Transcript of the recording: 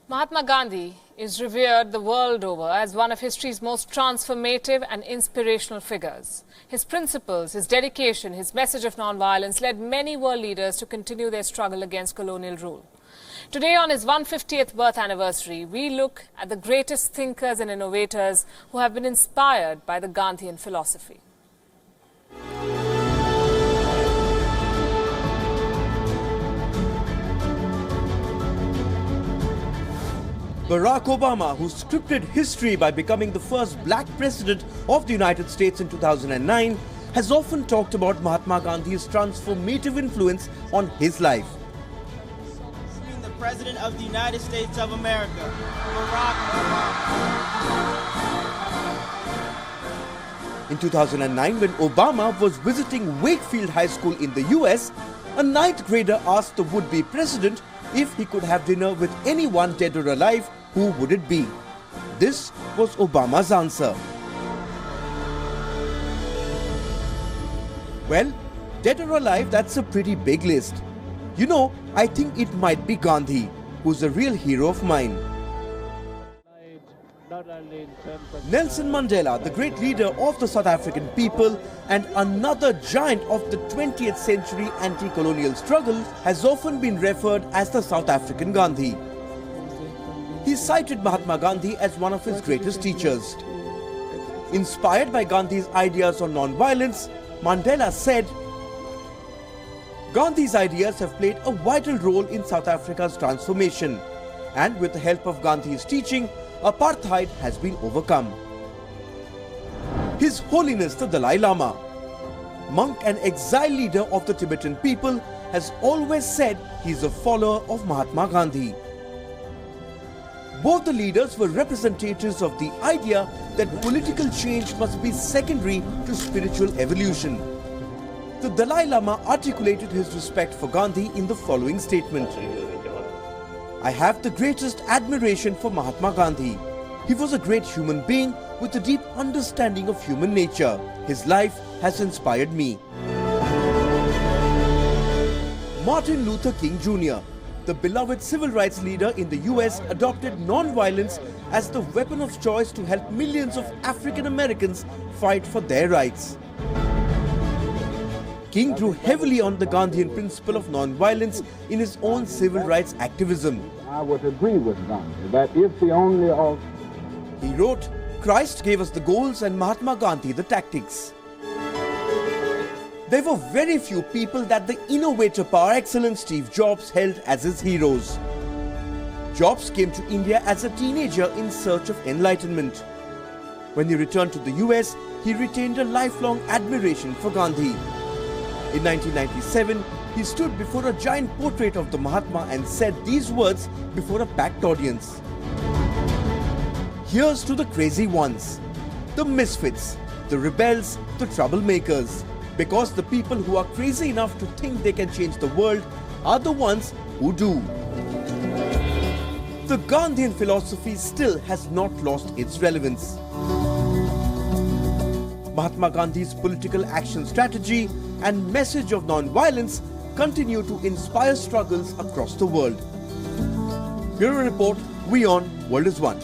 Mahatma Gandhi is revered the world over as one of history's most transformative and inspirational figures. His principles, his dedication, his message of non-violence led many world leaders to continue their struggle against colonial rule. Today, on his 150th birth anniversary, we look at the greatest thinkers and innovators who have been inspired by the Gandhian philosophy. Barack Obama, who scripted history by becoming the first black president of the United States in 2009, has often talked about Mahatma Gandhi's transformative influence on his life. Being the President of the United States of America, Barack Obama. In 2009, when Obama was visiting Wakefield High School in the US, a ninth grader asked the would-be president if he could have dinner with anyone dead or alive, who would it be? This was Obama's answer. Well, dead or alive, that's a pretty big list. You know, I think it might be Gandhi, who's a real hero of mine. Nelson Mandela, the great leader of the South African people and another giant of the 20th century anti-colonial struggle, has often been referred as the South African Gandhi. He cited Mahatma Gandhi as one of his greatest teachers. Inspired by Gandhi's ideas on non-violence, Mandela said, "Gandhi's ideas have played a vital role in South Africa's transformation, and with the help of Gandhi's teaching, apartheid has been overcome." His Holiness the Dalai Lama, monk and exile leader of the Tibetan people, has always said he is a follower of Mahatma Gandhi. Both the leaders were representatives of the idea that political change must be secondary to spiritual evolution. The Dalai Lama articulated his respect for Gandhi in the following statement: "I have the greatest admiration for Mahatma Gandhi. He was a great human being with a deep understanding of human nature. His life has inspired me." Martin Luther King Jr., the beloved civil rights leader in the US, adopted non-violence as the weapon of choice to help millions of African Americans fight for their rights. King drew heavily on the Gandhian principle of non-violence in his own civil rights activism. I would agree with Gandhi that if the only alternative. He wrote, "Christ gave us the goals and Mahatma Gandhi the tactics." There were very few people that the innovator par excellence Steve Jobs held as his heroes. Jobs came to India as a teenager in search of enlightenment. When he returned to the US, he retained a lifelong admiration for Gandhi. In 1997, he stood before a giant portrait of the Mahatma and said these words before a packed audience: "Here's to the crazy ones, the misfits, the rebels, the troublemakers. Because the people who are crazy enough to think they can change the world are the ones who do." The Gandhian philosophy still has not lost its relevance. Mahatma Gandhi's political action strategy and message of non-violence continue to inspire struggles across the world. Bureau Report, Wion, World is One.